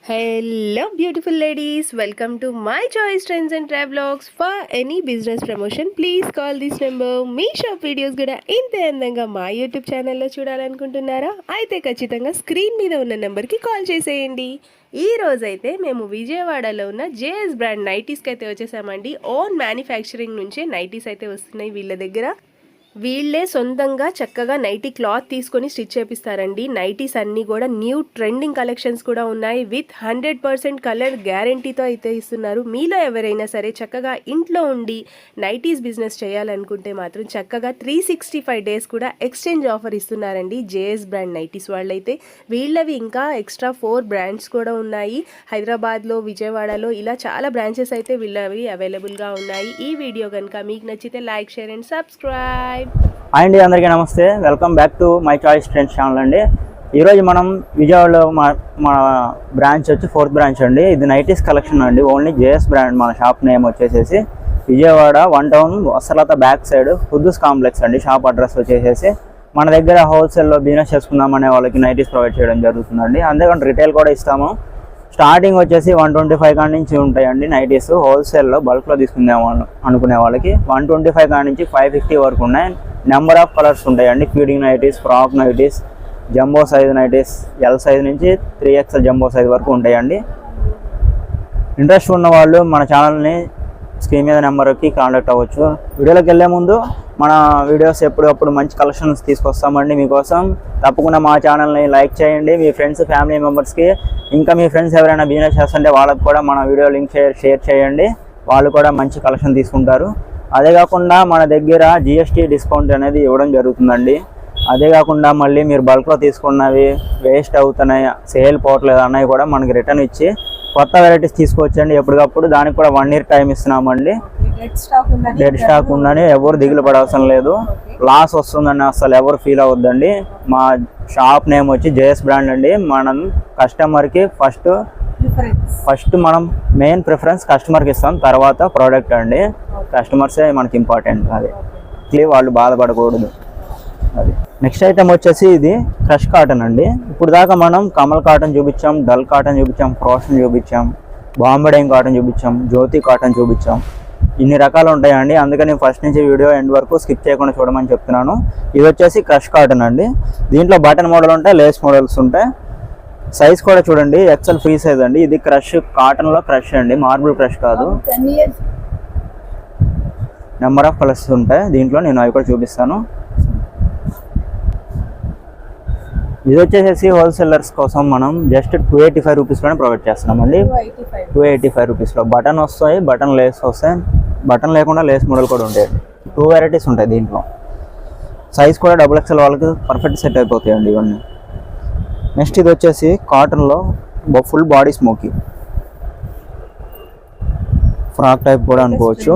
Hello beautiful ladies, welcome to my choice trends and travelogs. For any business promotion please call this number. Me shop videos కూడా ఇంతే అందంగా మా YouTube ఛానల్లో చూడాలనుకుంటున్నారా? అయితే ఖచ్చితంగా screen మీద ఉన్న నెంబర్కి కాల్ చేసేయండి. ఈ రోజైతే మేము విజయవాడలో ఉన్న జేఎస్ బ్రాండ్ నైటీస్కి అయితే వచ్చేసామండి. ఓన్ మ్యానుఫ్యాక్చరింగ్ నుంచే నైటీస్ అయితే వస్తున్నాయి వీళ్ళ దగ్గర. వీళ్ళే సొంతంగా చక్కగా నైటీ క్లాత్ తీసుకొని స్టిచ్ చేపిస్తారండి. నైటీస్ అన్నీ కూడా న్యూ ట్రెండింగ్ కలెక్షన్స్ కూడా ఉన్నాయి. విత్ 100% కలర్ గ్యారంటీతో అయితే ఇస్తున్నారు. మీలో ఎవరైనా సరే చక్కగా ఇంట్లో ఉండి నైటీస్ బిజినెస్ చేయాలనుకుంటే మాత్రం చక్కగా 365 డేస్ కూడా ఎక్స్చేంజ్ ఆఫర్ ఇస్తున్నారండి జేఎస్ బ్రాండ్ నైటీస్ వాళ్ళైతే. వీళ్ళవి ఇంకా ఎక్స్ట్రా 4 బ్రాండ్స్ కూడా ఉన్నాయి. హైదరాబాద్లో, విజయవాడలో ఇలా చాలా బ్రాంచెస్ అయితే వీళ్ళవి అవైలబుల్గా ఉన్నాయి. ఈ వీడియో కనుక మీకు నచ్చితే like, share and subscribe. Hi అండి, అందరికీ నమస్తే. Welcome back to my choice trends channel అండి. ఈరోజు మనం విజయవాడలో మన బ్రాంచ్ వచ్చి 4th బ్రాంచ్ అండి. ఇది నైటీస్ కలెక్షన్ అండి. Only JS brand. మన షాప్ నేమ్ వచ్చేసేసి విజయవాడ 1 టౌన్ వసలత బ్యాక్ సైడ్ ఖుద్దూస్ కాంప్లెక్స్ అండి. షాప్ అడ్రస్ వచ్చేసేసి మన దగ్గర హోల్సేల్లో బిజినెస్ చేసుకుందామనే వాళ్ళకి నైటీస్ ప్రొవైడ్ చేయడం జరుగుతుందండి. అంతేకాకుండా రిటైల్ కూడా ఇస్తాము. స్టార్టింగ్ వచ్చేసి 125 కాడి నుంచి ఉంటాయండి నైటీస్. హోల్సేల్లో బల్క్లో తీసుకుందాము అనుకునే వాళ్ళకి 125 కాడి నుంచి 550 వరకు ఉన్నాయి. నెంబర్ ఆఫ్ కలర్స్ ఉంటాయండి. Feeding nighties, frock nighties, jumbo size nighties, L size నుంచి 3XL జంబో సైజ్ వరకు ఉంటాయండి. ఇంట్రెస్ట్ ఉన్న వాళ్ళు మన ఛానల్ని స్క్రీన్ మీద నెంబర్కి కాంటాక్ట్ అవ్వచ్చు. వీడియోలోకి వెళ్ళే ముందు మన వీడియోస్ ఎప్పుడప్పుడు మంచి కలెక్షన్స్ తీసుకొస్తామండి మీకోసం. తప్పకుండా మా ఛానల్ని లైక్ చేయండి. మీ ఫ్రెండ్స్, ఫ్యామిలీ మెంబర్స్కి, ఇంకా మీ ఫ్రెండ్స్ ఎవరైనా బిజినెస్ చేస్తుంటే వాళ్ళకి కూడా మన వీడియో లింక్ షేర్ చేయండి. వాళ్ళు కూడా మంచి కలెక్షన్ తీసుకుంటారు. అదే కాకుండా మన దగ్గర GST డిస్కౌంట్ అనేది ఇవ్వడం జరుగుతుందండి. అదే కాకుండా మళ్ళీ మీరు బల్క్లో తీసుకున్నవి వేస్ట్ అవుతున్నాయి, సేల్ పోవట్లేదు అన్నవి కూడా మనకి రిటర్న్ ఇచ్చి కొత్త వెరైటీస్ తీసుకొచ్చండి ఎప్పటికప్పుడు. దానికి కూడా 1 year టైం ఇస్తున్నామండి. డెడ్ స్టాక్ ఉందని ఎవరు దిగులు పడవసరం లేదు. లాస్ వస్తుందని అసలు ఎవరు ఫీల్ అవ్వద్దండి. మా షాప్ నేమ్ వచ్చి జేఎస్ బ్రాండ్ అండి. మనం కస్టమర్కి ఫస్ట్ మనం మెయిన్ ప్రిఫరెన్స్ కస్టమర్కి ఇస్తాం, తర్వాత ప్రోడక్ట్ అండి. కస్టమర్సే మనకి ఇంపార్టెంట్. అది వాళ్ళు బాధపడకూడదు. అది నెక్స్ట్ ఐటమ్ వచ్చేసి ఇది క్రష్ కాటన్ అండి. ఇప్పుడు దాకా మనం కమల్ కాటన్ చూపించాం, డల్ కాటన్ చూపించాం, ఫ్రోషన్ చూపించాం, బాంబడైన్ కాటన్ చూపించాం, జ్యోతి కాటన్ చూపించాం. ఇన్ని రకాలు ఉంటాయండి. అందుకని ఫస్ట్ నుంచి వీడియో ఎండ్ వరకు స్కిప్ చేయకుండా చూడమని చెప్తున్నాను. ఇది వచ్చేసి క్రష్ కాటన్ అండి. దీంట్లో బటన్ మోడల్ ఉంటాయి, లేస్ మోడల్స్ ఉంటాయి. సైజ్ కూడా చూడండి, XL ఫ్రీ సైజ్ అండి. ఇది క్రష్ కాటన్లో క్రష్ అండి, మార్బుల్ క్రష్ కాదు. నెంబర్ ఆఫ్ కలర్స్ ఉంటాయి దీంట్లో, నేను అవి కూడా చూపిస్తాను. ఇది వచ్చేసి హోల్సేలర్స్ కోసం మనం జస్ట్ 285 రూపీస్లోనే ప్రొవైడ్ చేస్తున్నామండి. 285 రూపీస్లో బటన్ వస్తాయి, బటన్ లేస్ వస్తాయి, బటన్ లేకుండా లేస్ మోడల్ కూడా ఉంటాయండి. 2 వెరైటీస్ ఉంటాయి దీంట్లో. సైజ్ కూడా XXL వాళ్ళకి పర్ఫెక్ట్ సెట్ అయిపోతాయండి ఇవన్నీ. నెక్స్ట్ ఇది వచ్చేసి కాటన్లో full body smoky frock type కూడా అనుకోవచ్చు.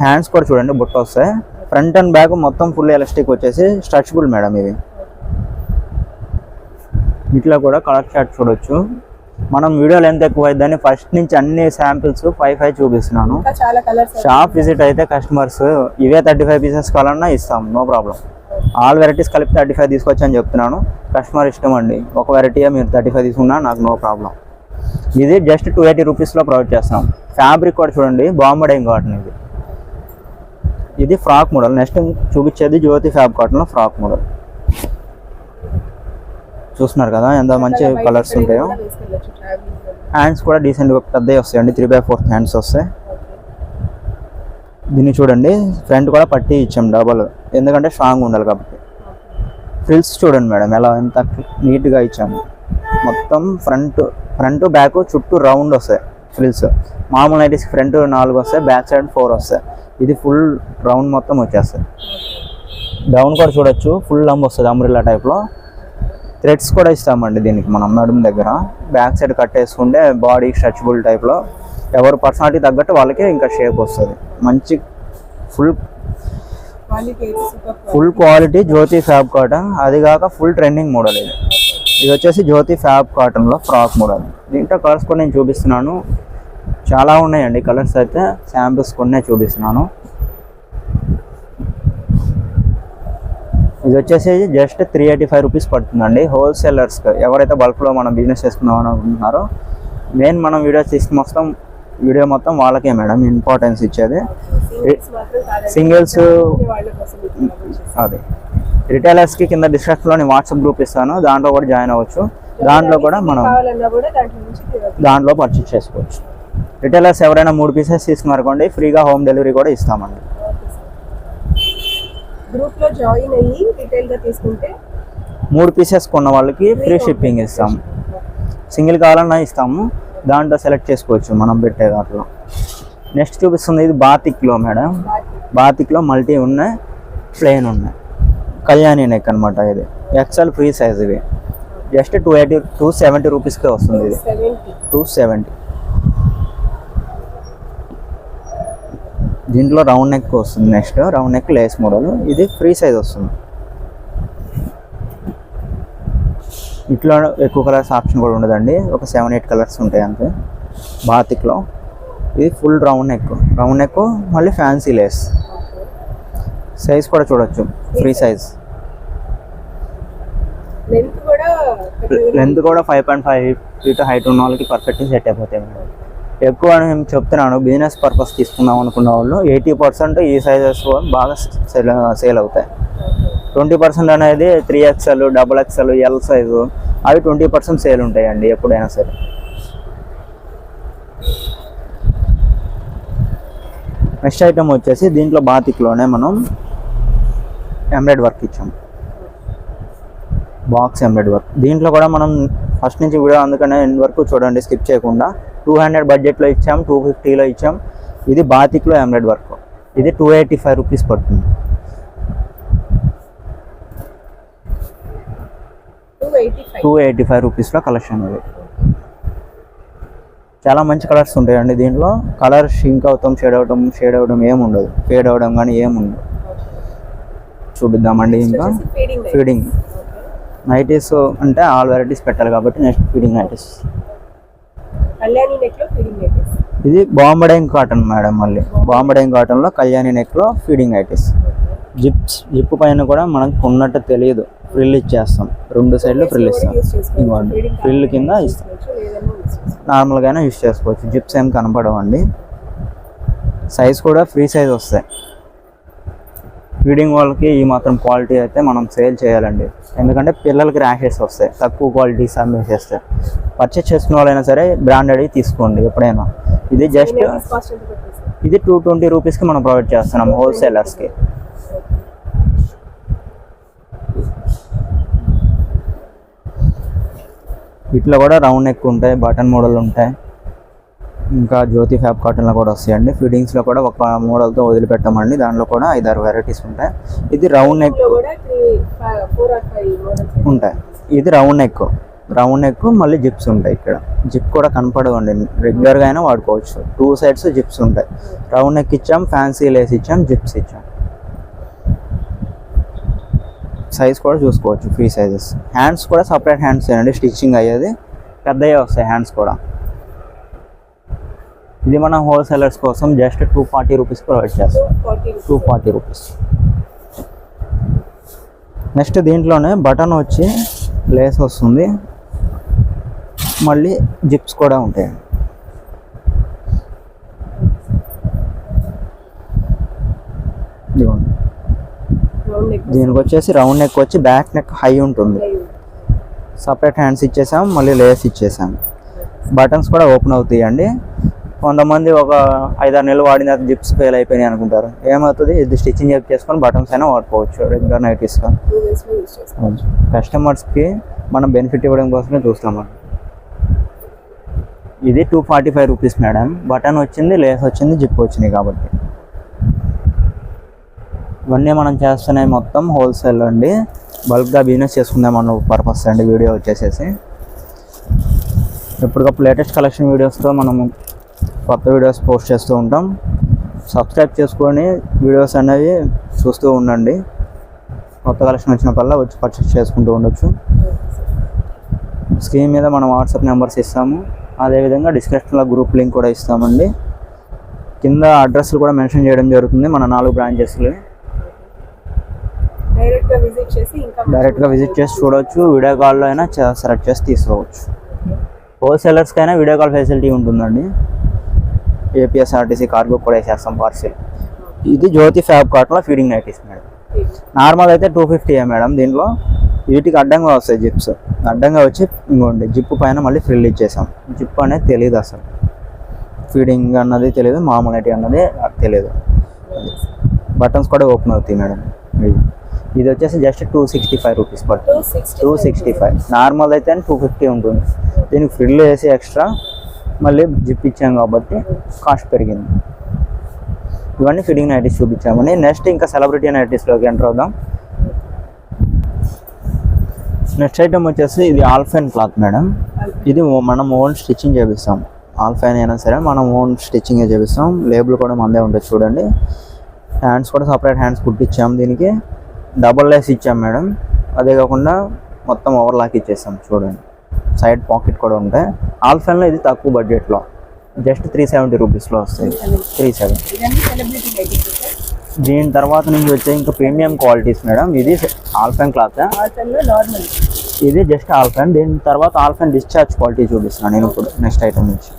హ్యాండ్స్ కూడా చూడండి బుట్ట వస్తాయి. ఫ్రంట్ అండ్ బ్యాక్ మొత్తం ఫుల్ ఎలాస్టిక్ వచ్చేసి స్ట్రెచబుల్ మేడం. ఇది ఇట్లా కూడా కలర్ చార్ట్ చూడొచ్చు. మనం వీడియో లెంత్ ఎక్కువ అయిద్దని ఫస్ట్ నుంచి అన్ని శాంపిల్స్ 5 చూపిస్తున్నాను. షాప్ విజిట్ అయితే కస్టమర్స్ ఇవే 35 పీసెస్ కావాలన్నా ఇస్తాం, నో ప్రాబ్లం. ఆల్ వెరైటీస్ కలిపి 35 తీసుకొచ్చి అని చెప్తున్నాను. కస్టమర్ ఇష్టం అండి. ఒక వెరైటీయే మీరు 35 తీసుకున్నా నాకు నో ప్రాబ్లం. ఇది జస్ట్ 280 రూపీస్లో ప్రొవైడ్ చేస్తాం. ఫ్యాబ్రిక్ కూడా చూడండి, బాంబడైన్ కాటన్. ఇది ఫ్రాక్ మోడల్. నెక్స్ట్ చూపించేది జ్యోతి ఫ్యాబ్ కాటన్లో ఫ్రాక్ మోడల్. చూస్తున్నారు కదా ఎంత మంచి కలర్స్ ఉంటాయో. హ్యాండ్స్ కూడా డీసెంట్గా పెద్దవి వస్తాయండి, 3/4 హ్యాండ్స్ వస్తాయి. దీన్ని చూడండి, ఫ్రంట్ కూడా పట్టి ఇచ్చాం డబల్, ఎందుకంటే స్ట్రాంగ్ ఉండాలి కాబట్టి. ఫ్రిల్స్ చూడండి మేడం ఎలా ఎంత నీట్గా ఇచ్చాము. మొత్తం ఫ్రంట్ బ్యాక్ చుట్టూ రౌండ్ వస్తాయి ఫ్రిల్స్. మామూలు నైటీస్ ఫ్రంట్ 4 వస్తాయి, బ్యాక్ సైడ్ 4 వస్తాయి. ఇది ఫుల్ రౌండ్ మొత్తం వచ్చేస్తాయి. డౌన్ కూడా చూడొచ్చు, ఫుల్ లంబ్ వస్తుంది అంబ్రెల్లా టైప్లో. థ్రెడ్స్ కూడా ఇస్తామండి దీనికి మనం నడుము దగ్గర. బ్యాక్ సైడ్ కట్టేసుకుంటే బాడీ స్ట్రెచబుల్ టైప్లో. ఎవరు పర్సనాలిటీ తగ్గట్టు వాళ్ళకి ఇంకా షేప్ వస్తుంది. మంచి ఫుల్ క్వాలిటీ జ్యోతి ఫ్యాబ్ కాటన్. అది కాక ఫుల్ ట్రెండింగ్ మోడల్ ఇది. ఇది వచ్చేసి జ్యోతి ఫ్యాబ్ కాటన్లో ఫ్రాక్ మోడల్. దీంట్లో కలర్స్ కూడా నేను చూపిస్తున్నాను. చాలా ఉన్నాయండి కలర్స్ అయితే, శాంపిల్స్ కొన్నే చూపిస్తున్నాను. ఇది వచ్చేసి జస్ట్ 385 రూపీస్ పడుతుందండి. హోల్సేలర్స్కి ఎవరైతే బల్క్లో మనం బిజినెస్ చేసుకుందాం అనుకుంటున్నారో మెయిన్ మనం వీడియో మొత్తం వాళ్ళకే మేడం ఇంపార్టెన్స్ ఇచ్చేది. సింగిల్స్ అదే రిటైలర్స్కి కింద డిస్క్రిప్షన్లో నేను వాట్సాప్ గ్రూప్ ఇస్తాను, దాంట్లో కూడా జాయిన్ అవ్వచ్చు. దాంట్లో కూడా మనం దాంట్లో పర్చేస్ చేసుకోవచ్చు. రిటైలర్స్ ఎవరైనా 3 పీసెస్ తీసుకున్నారనుకోండి ఫ్రీగా హోమ్ డెలివరీ కూడా ఇస్తామండి. గ్రూప్లో జాయిన్ అయ్యి డీటెయిల్గా తీసుకుంటే 3 పీసెస్ కొన్న వాళ్ళకి ఫ్రీ షిప్పింగ్ ఇస్తాము. సింగిల్ కావాలన్నా ఇస్తాము, దాంట్లో సెలెక్ట్ చేసుకోవచ్చు మనం పెట్టే దాంట్లో. నెక్స్ట్ చూపిస్తుంది ఇది బాతిక్లో మేడం. బాతిక్లో మల్టీ ఉన్నాయి, ప్లెయిన్ ఉన్నాయి. కళ్యాణి నెక్ అనమాట. ఇది ఎక్సెల్ ఫ్రీ సైజ్. ఇవి జస్ట్ 270 రూపీస్కే వస్తుంది. ఇది 270. దీంట్లో రౌండ్ నెక్ వస్తుంది. Next round neck Lay's model. ఇది ఫ్రీ సైజ్ వస్తుంది. ఇట్లా ఎక్కువ కలర్స్ ఆప్షన్ కూడా ఉండదండి, ఒక 7-8 కలర్స్ ఉంటాయి అంతే బాతిక్లో. ఇది ఫుల్ రౌండ్ నెక్ మళ్ళీ ఫ్యాన్సీ లేస్. సైజ్ కూడా చూడొచ్చు, ఫ్రీ సైజ్. లెంత్ కూడా 5.5 ఫీట్ హైట్ ఉన్న వాళ్ళకి పర్ఫెక్ట్ సెట్ అయిపోతాయి మేడం. ఎక్కువ నేను చెప్తున్నాను, బిజినెస్ పర్పస్ తీసుకుందాం అనుకున్న వాళ్ళు 80% ఈ సైజెస్ బాగా సేల్ అవుతాయి. 20% అనేది 3XL, XXL, L సైజు అవి 20% సేల్ ఉంటాయండి ఎప్పుడైనా సరే. నెక్స్ట్ ఐటమ్ వచ్చేసి దీంట్లో బాతిక్లోనే మనం ఎంబ్రాయిడ్ వర్క్ ఇచ్చాం, బాక్స్ ఎంబ్రాయిడ్ వర్క్. దీంట్లో కూడా మనం ఫస్ట్ నుంచి వీడియో అందుకనే ఎండ్ వరకు చూడండి స్కిప్ చేయకుండా. 200 బడ్జెట్లో ఇచ్చాం, 250లో ఇచ్చాం. ఇది బాతిక్లో ఎంబ్రాయిడ్ వర్క్. ఇది 285 రూపీస్ పడుతుంది. 285 రూపీస్లో కలెక్షన్. ఇది చాలా మంచి కలర్స్ ఉంటాయండి దీంట్లో. కలర్ షింక్ అవుతాం, షేడ్ అవడం ఏముండదు, ఫేడ్ అవడం కానీ ఏముండదు. చూపిద్దామండి. ఇంకా ఫీడింగ్ నైటీస్ అంటే ఆల్ వెరైటీస్ పెట్టాలి కాబట్టి నెక్స్ట్ ఫీడింగ్ నైటీస్. ఇది బాంబడైంగ్ కాటన్ మేడం. మళ్ళీ బాంబడైంగ్ కాటన్లో కళ్యాణి నెక్లో ఫీడింగ్ నైటీస్. జిప్ పైన కూడా మనకు ఉన్నట్టు తెలియదు, ఫ్రిల్ ఇచ్చేస్తాం. 2 సైడ్లు ఫ్రిల్ ఇస్తాం. ఇవ్వండి, ఫ్రిల్ కింద ఇస్తాం. నార్మల్గానే యూస్ చేసుకోవచ్చు, జిప్స్ ఏం కనపడవండి. సైజ్ కూడా ఫ్రీ సైజ్ వస్తాయి. ఫీడింగ్ వాళ్ళకి ఈ మాత్రం క్వాలిటీ అయితే మనం సేల్ చేయాలండి, ఎందుకంటే పిల్లలకి ర్యాషెస్ వస్తాయి తక్కువ క్వాలిటీ అమ్మేసేస్తే. పర్చేస్ చేసుకున్న వాళ్ళైనా సరే బ్రాండెడ్ తీసుకోండి ఎప్పుడైనా. ఇది జస్ట్ ఇది 220 రూపీస్కి మనం ప్రొవైడ్ చేస్తున్నాం హోల్సేలర్స్కి. ఇట్లా కూడా రౌండ్ నెక్ ఉంటాయి, బటన్ మోడల్ ఉంటాయి. ఇంకా జ్యోతి ఫ్యాబ్ కాటన్లో కూడా వస్తాయండి. ఫీడింగ్స్లో కూడా ఒక మోడల్తో వదిలిపెట్టామండి, దాంట్లో కూడా 5-6 వెరైటీస్ ఉంటాయి. ఇది రౌండ్ నెక్ ఉంటాయి. ఇది రౌండ్ నెక్ మళ్ళీ జిప్స్ ఉంటాయి. ఇక్కడ జిప్ కూడా కనపడవండి, రెగ్యులర్గా అయినా వాడుకోవచ్చు. 2 సైడ్స్ జిప్స్ ఉంటాయి. రౌండ్ నెక్ ఇచ్చాం, ఫ్యాన్సీ లేస్ ఇచ్చాం, జిప్స్ ఇచ్చాం. సైజ్ కూడా చూసుకోవచ్చు, ఫ్రీ సైజెస్. హ్యాండ్స్ కూడా సపరేట్ హ్యాండ్స్ అండి, స్టిచ్చింగ్ అయ్యేది పెద్దగా వస్తాయి హ్యాండ్స్ కూడా. ఇది మన హోల్సేలర్స్ కోసం జస్ట్ 240 రూపీస్ ప్రొవైడ్ చేస్తాం. 240 రూపీస్. నెక్స్ట్ దీంట్లోనే బటన్ వచ్చి లేస్ వస్తుంది, మళ్ళీ జిప్స్ కూడా ఉంటాయి. దీనికి వచ్చేసి రౌండ్ నెక్ వచ్చి బ్యాక్ నెక్ హై ఉంటుంది. సపరేట్ హ్యాండ్స్ ఇచ్చేసాం, మళ్ళీ లేస్ ఇచ్చేసాం. బటన్స్ కూడా ఓపెన్ అవుతాయండి. కొంతమంది ఒక 5-6 నెలలు వాడిన జిప్స్ ఫెయిల్ అయిపోయినాయి అనుకుంటారు. ఏమవుతుంది, ఇది స్టిచ్చింగ్ చేసుకొని బటన్స్ అయినా వాడుకోవచ్చు రెగ్యులర్ నైటీస్గా. కస్టమర్స్కి మనం బెనిఫిట్ ఇవ్వడం కోసమే చూస్తామండి. ఇది 245 రూపీస్ మేడం. బటన్ వచ్చింది, లేస్ వచ్చింది, జిప్ వచ్చినాయి కాబట్టి. ఇవన్నీ మనం చేస్తున్నాయి మొత్తం హోల్సేల్ అండి. బల్క్గా బిజినెస్ చేసుకుందాం అన్న పర్పస్ అండి వీడియో వచ్చేసేసి. ఎప్పటికప్పుడు లేటెస్ట్ కలెక్షన్ వీడియోస్తో మనము కొత్త వీడియోస్ పోస్ట్ చేస్తూ ఉంటాం. సబ్స్క్రైబ్ చేసుకొని వీడియోస్ అనేవి చూస్తూ ఉండండి. కొత్త కలెక్షన్ వచ్చినప్పుడల్లా వచ్చి పర్చేస్ చేసుకుంటూ ఉండొచ్చు. స్క్రీన్ మీద మనం వాట్సాప్ నెంబర్స్ ఇస్తాము, అదేవిధంగా డిస్క్రిప్షన్లో గ్రూప్ లింక్ కూడా ఇస్తామండి. కింద అడ్రస్లు కూడా మెన్షన్ చేయడం జరుగుతుంది మన 4 బ్రాంచెస్లో. డైరెక్ట్గా విజిట్ చేసి ఇంకా డైరెక్ట్గా విజిట్ చేసి చూడవచ్చు, వీడియో కాల్లో అయినా సెలెక్ట్ చేసి తీసుకోవచ్చు. హోల్సేలర్స్కి అయినా వీడియో కాల్ ఫెసిలిటీ ఉంటుందండి. ఏపీఎస్ఆర్టీసీ కార్గో కూడా వేసేస్తాం పార్సిల్. ఇది జ్యోతి ఫ్యాబ్ కాటన్లో ఫీడింగ్ నైటీస్ మేడం. నార్మల్ అయితే 250 మేడం. దీంట్లో వీటికి అడ్డంగా వస్తాయి జిప్స్, అడ్డంగా వచ్చి ఇంకోండి జిప్ పైన మళ్ళీ ఫ్రిల్ ఇచ్చేసాం. జిప్ అనేది తెలియదు అసలు, ఫీడింగ్ అన్నది తెలియదు, మామూలు అన్నది తెలియదు. బటన్స్ కూడా ఓపెన్ అవుతాయి మేడం. ఇది వచ్చేసి జస్ట్ 265 రూపీస్ పడుతుంది. 265. నార్మల్ అయితే 250 ఉంటుంది. దీనికి ఫ్రిల్ వేసి ఎక్స్ట్రా మళ్ళీ జిప్ ఇచ్చాం కాబట్టి కాస్ట్ పెరిగింది. ఇవన్నీ ఫిట్టింగ్ నైటీస్ చూపించామని. నెక్స్ట్ ఇంకా సెలబ్రిటీ నైటీస్లోకి ఎంటర్ అవుదాం. నెక్స్ట్ ఐటమ్ వచ్చేసి ఇది ఆల్ఫైన్ క్లాత్ మేడం. ఇది మనం ఓన్ స్టిచ్చింగ్ చేపిస్తాం. ఆల్ఫైన్ అయినా సరే మనం ఓన్ స్టిచ్చింగ్ చేపిస్తాం. లేబుల్ కూడా మనదే ఉంటుంది చూడండి. హ్యాండ్స్ కూడా సపరేట్ హ్యాండ్స్ కుట్టించాం. దీనికి డబల్ లేస్ ఇచ్చాం మేడం. అదే కాకుండా మొత్తం ఓవర్లాక్ ఇచ్చేస్తాం చూడండి. సైడ్ పాకెట్ కూడా ఉంటాయి. ఆల్ఫైన్లో ఇది తక్కువ బడ్జెట్లో జస్ట్ 370 రూపీస్లో వస్తాయి. 370. దీని తర్వాత నుంచి వచ్చే ఇంకా ప్రీమియం క్వాలిటీస్ మేడం. ఇది ఆల్ఫైన్ క్లాత్, ఇది జస్ట్ ఆల్ఫైన్. దీని తర్వాత ఆల్ఫైన్ డిశ్చార్జ్ క్వాలిటీ చూపిస్తున్నాను నేను ఇప్పుడు నెక్స్ట్ ఐటమ్ నుంచి.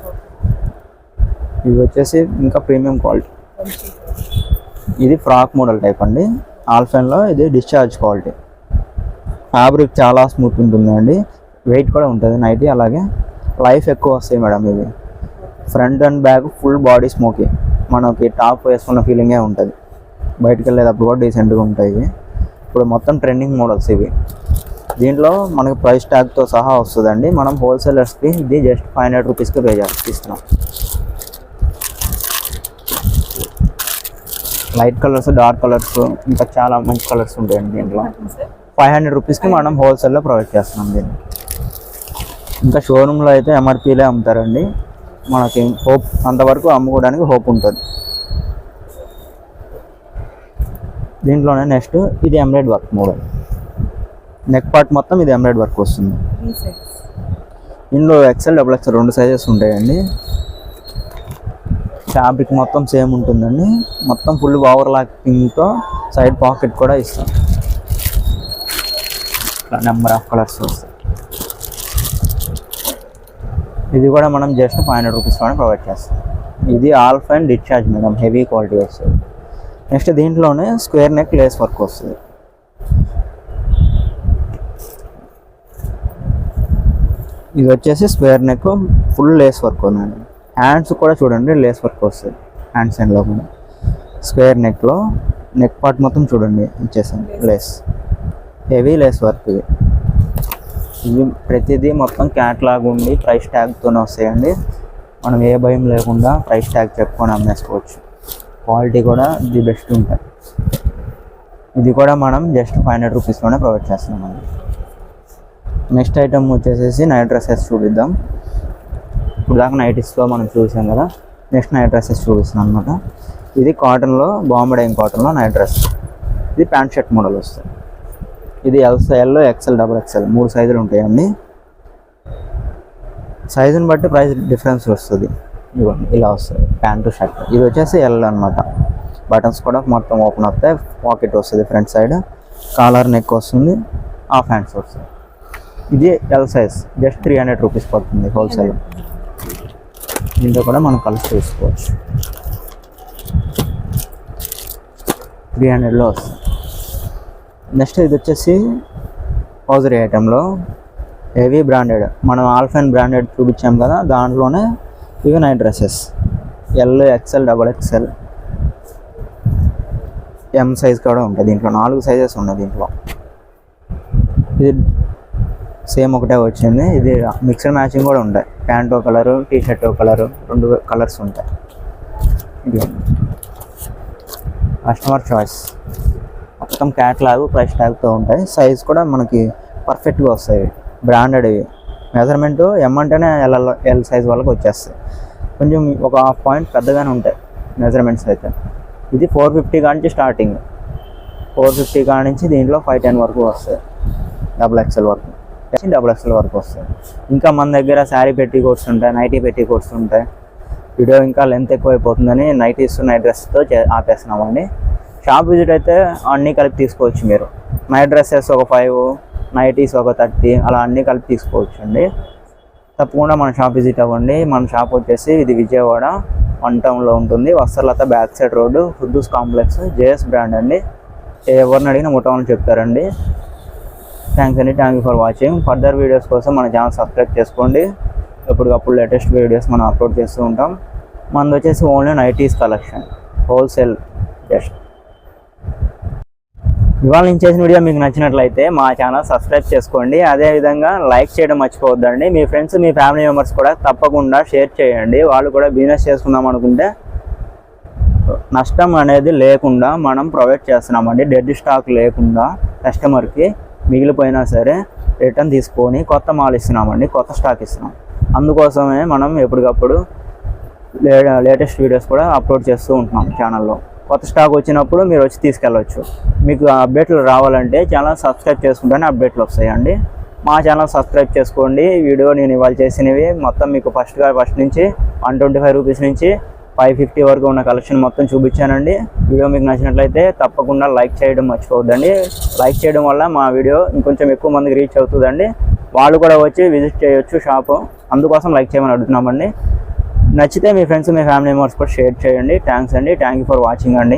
ఇది వచ్చేసి ఇంకా ప్రీమియం క్వాలిటీ. ఇది ఫ్రాక్ మోడల్ టైప్ అండి. ఆల్ఫైన్లో ఇది డిశ్చార్జ్ క్వాలిటీ. ఫ్యాబ్రిక్ చాలా స్మూత్ ఉంటుందండి, వెయిట్ కూడా ఉంటుంది నైటీ. అలాగే లైఫ్ ఎక్కువ వస్తాయి మేడం. ఇవి front and back full body smoky, మనకి టాప్ వేసుకున్న ఫీలింగే ఉంటుంది. బయటకు వెళ్ళేటప్పుడు కూడా డీసెంట్గా ఉంటాయి. ఇప్పుడు మొత్తం ట్రెండింగ్ మోడల్స్ ఇవి. దీంట్లో మనకి ప్రైస్ ట్యాగ్తో సహా వస్తుందండి. మనం హోల్సేలర్స్కి ఇది జస్ట్ 500 రూపీస్కి పే చేస్తున్నాం. లైట్ కలర్స్, డార్క్ కలర్స్, ఇంకా చాలా మంచి కలర్స్ ఉంటాయండి. దీంట్లో 500 రూపీస్కి మనం హోల్సేల్లో ప్రొవైడ్ చేస్తున్నాం దీన్ని. ఇంకా షోరూంలో అయితే ఎంఆర్పీలే అమ్ముతారండి. మనకి హోప్ అంతవరకు అమ్ముకోవడానికి హోప్ ఉంటుంది. దీంట్లోనే నెక్స్ట్ ఇది ఎంబ్రాయిడ్ వర్క్ మోడల్. నెక్ పార్ట్ మొత్తం ఇది ఎంబ్రాయిడ్ వర్క్ వస్తుంది. ఇందులో ఎక్సెల్, డబుల్ ఎక్సెల్ 2 సైజెస్ ఉంటాయండి. ఫ్యాబ్రిక్ మొత్తం సేమ్ ఉంటుందండి. మొత్తం ఫుల్ ఓవర్లాకింగ్తో సైడ్ పాకెట్ కూడా ఇస్తాం. ఇట్లా నెంబర్ ఆఫ్ కలర్స్ వస్తాయి. ఇది కూడా మనం జస్ట్ 500 రూపీస్లోనే ప్రొవైడ్ చేస్తాం. ఇది alpine discharge madam, heavy quality వస్తుంది. నెక్స్ట్ దీంట్లోనే స్క్వేర్ నెక్ లేస్ వర్క్ వస్తుంది. ఇది వచ్చేసి square neck full lace work madam. Hands కూడా చూడండి లేస్ వర్క్ వస్తుంది. హ్యాండ్స్ ఎండ్లో కూడా స్క్వేర్ నెక్లో నెక్ పార్ట్ మొత్తం చూడండి ఇచ్చేసాం లేస్, హెవీ లేస్ వర్క్. ఇవి ప్రతిదీ మొత్తం క్యాట్లాగ్ ఉండి ప్రైస్ ట్యాగ్తోనే వస్తాయండి. మనం ఏ భయం లేకుండా ప్రైస్ ట్యాగ్ చెప్పుకొని అమ్మేసుకోవచ్చు. క్వాలిటీ కూడా ది బెస్ట్ ఉంటాయి. ఇది కూడా మనం జస్ట్ 500 రూపీస్లోనే ప్రొవైడ్ చేస్తున్నామండి. నెక్స్ట్ ఐటమ్ వచ్చేసేసి నైట్ డ్రెస్సెస్ చూపిద్దాం. ఇప్పుడు దాకా నైటీస్లో మనం చూసాం కదా, నెక్స్ట్ నైట్ డ్రెస్సెస్ చూపిస్తున్నాం అనమాట. ఇది కాటన్లో, బాంబే డైయింగ్ కాటన్లో నైట్ డ్రెస్. ఇది ప్యాంట్ షర్ట్ మోడల్ వస్తుంది. ఇది ఎల్, ఎక్సెల్, డబుల్ ఎక్సెల్ 3 సైజులు ఉంటాయండి. సైజుని బట్టి ప్రైస్ డిఫరెన్స్ వస్తుంది. ఇవ్వండి ఇలా వస్తుంది ప్యాంటు షర్ట్. ఇది వచ్చేసి ఎల్ అనమాట. బటన్స్ కూడా మొత్తం ఓపెన్ అవుతాయి. పాకెట్ వస్తుంది ఫ్రంట్ సైడ్, కాలర్ నెక్ వస్తుంది, హాఫ్ హ్యాండ్స్ వస్తుంది. ఇది ఎల్ సైజ్ జస్ట్ 300 రూపీస్ పడుతుంది హోల్సేల్. దీంట్లో కూడా మనం కలిసి తీసుకోవచ్చు. 300లో వస్తుంది. నెక్స్ట్ ఇది వచ్చేసి హౌజరీ ఐటెంలో హెవీ బ్రాండెడ్, మనం ఆల్ఫైన్ బ్రాండెడ్ చూపించాం కదా, దాంట్లోనే ఇవి night dresses. L, XL, double XL, M size కూడా ఉంటాయి. దీంట్లో 4 సైజెస్ ఉన్నాయి. దీంట్లో ఇది సేమ్ ఒకటే వచ్చింది. ఇది మిక్స్డ్ మ్యాచింగ్ కూడా ఉంటాయి. ప్యాంట్ ఒక కలరు, టీ షర్ట్ ఒక కలరు, 2 కలర్స్ ఉంటాయి. ఇది కస్టమర్ చాయిస్. మొత్తం క్యాట్లాగ్, ప్రైస్ ట్యాగ్తో ఉంటాయి. సైజ్ కూడా మనకి పర్ఫెక్ట్గా వస్తాయి. బ్రాండెడ్ ఇవి. మెజర్మెంట్ ఎం అంటేనే ఎల్ సైజ్ వాళ్ళకి వచ్చేస్తాయి. కొంచెం ఒక హాఫ్ పాయింట్ పెద్దగానే ఉంటాయి మెజర్మెంట్స్ అయితే. ఇది 450 కానించి స్టార్టింగ్. 450 కానించి దీంట్లో 510 వరకు వస్తాయి. డబుల్ ఎక్సెల్ వరకు, డబుల్ ఎక్సెల్ వరకు వస్తాయి. ఇంకా మన దగ్గర శారీ పెట్టి కోట్స్ ఉంటాయి, నైటీ పెట్టి కోట్స్ ఉంటాయి. వీడియో ఇంకా లెంత్ ఎక్కువైపోతుందని నైటీస్, నైట్ డ్రెస్తో ఆపేస్తున్నామండి. షాప్ విజిట్ అయితే అన్నీ కలిపి తీసుకోవచ్చు మీరు. నైట్ డ్రెస్సెస్ ఒక 5, నైటీస్ ఒక 30 అలా అన్నీ కలిపి తీసుకోవచ్చు అండి. తప్పకుండా మన షాప్ విజిట్ అవ్వండి. మన షాప్ వచ్చేసి ఇది విజయవాడ 1 టౌన్లో ఉంటుంది. Vastralatha back side road, Khuddus complex, JS brand అండి. ఎవరిని అడిగినా ముఠాను చెప్తారండి. థ్యాంక్స్ అండి. Thank you for watching. Further videos కోసం మన ఛానల్ సబ్స్క్రైబ్ చేసుకోండి. ఎప్పటికప్పుడు లేటెస్ట్ వీడియోస్ మనం అప్లోడ్ చేస్తూ ఉంటాం. మనది వచ్చేసి only nighties collection, wholesale just. ఇవాళ నేను చేసిన వీడియో మీకు నచ్చినట్లయితే మా ఛానల్ సబ్స్క్రైబ్ చేసుకోండి. అదేవిధంగా లైక్ చేయడం మర్చిపోవద్దండి. మీ ఫ్రెండ్స్, మీ ఫ్యామిలీ మెంబర్స్ కూడా తప్పకుండా షేర్ చేయండి. వాళ్ళు కూడా బిజినెస్ చేసుకుందాం అనుకుంటే నష్టం అనేది లేకుండా మనం ప్రొవైడ్ చేస్తున్నామండి. డెడ్ స్టాక్ లేకుండా కస్టమర్కి మిగిలిపోయినా సరే రిటర్న్ తీసుకొని కొత్త మాల్ ఇస్తున్నామండి, కొత్త స్టాక్ ఇస్తున్నాం. అందుకోసమే మనం ఎప్పటికప్పుడు లేటెస్ట్ వీడియోస్ కూడా అప్లోడ్ చేస్తూ ఉంటున్నాం ఛానల్లో. కొత్త స్టాక్ వచ్చినప్పుడు మీరు వచ్చి తీసుకెళ్ళవచ్చు. మీకు అప్డేట్లు రావాలంటే ఛానల్ సబ్స్క్రైబ్ చేసుకుంటేనే అప్డేట్లు వస్తాయండి. మా ఛానల్ సబ్స్క్రైబ్ చేసుకోండి. వీడియో నేను ఇవాళ చేసినవి మొత్తం మీకు ఫస్ట్ నుంచి 125 రూపీస్ నుంచి 550 వరకు ఉన్న కలెక్షన్ మొత్తం చూపించానండి. వీడియో మీకు నచ్చినట్లయితే తప్పకుండా లైక్ చేయడం మర్చిపోవద్దండి. లైక్ చేయడం వల్ల మా వీడియో ఇంకొంచెం ఎక్కువ మందికి రీచ్ అవుతుందండి. వాళ్ళు కూడా వచ్చి విజిట్ చేయొచ్చు షాపు. అందుకోసం లైక్ చేయమని అడుగుతున్నామండి. నచ్చితే మీ ఫ్రెండ్స్, మీ ఫ్యామిలీ మెంబర్స్ కూడా షేర్ చేయండి. థ్యాంక్స్ అండి. థ్యాంక్ యూ ఫర్ వాచింగ్ అండి.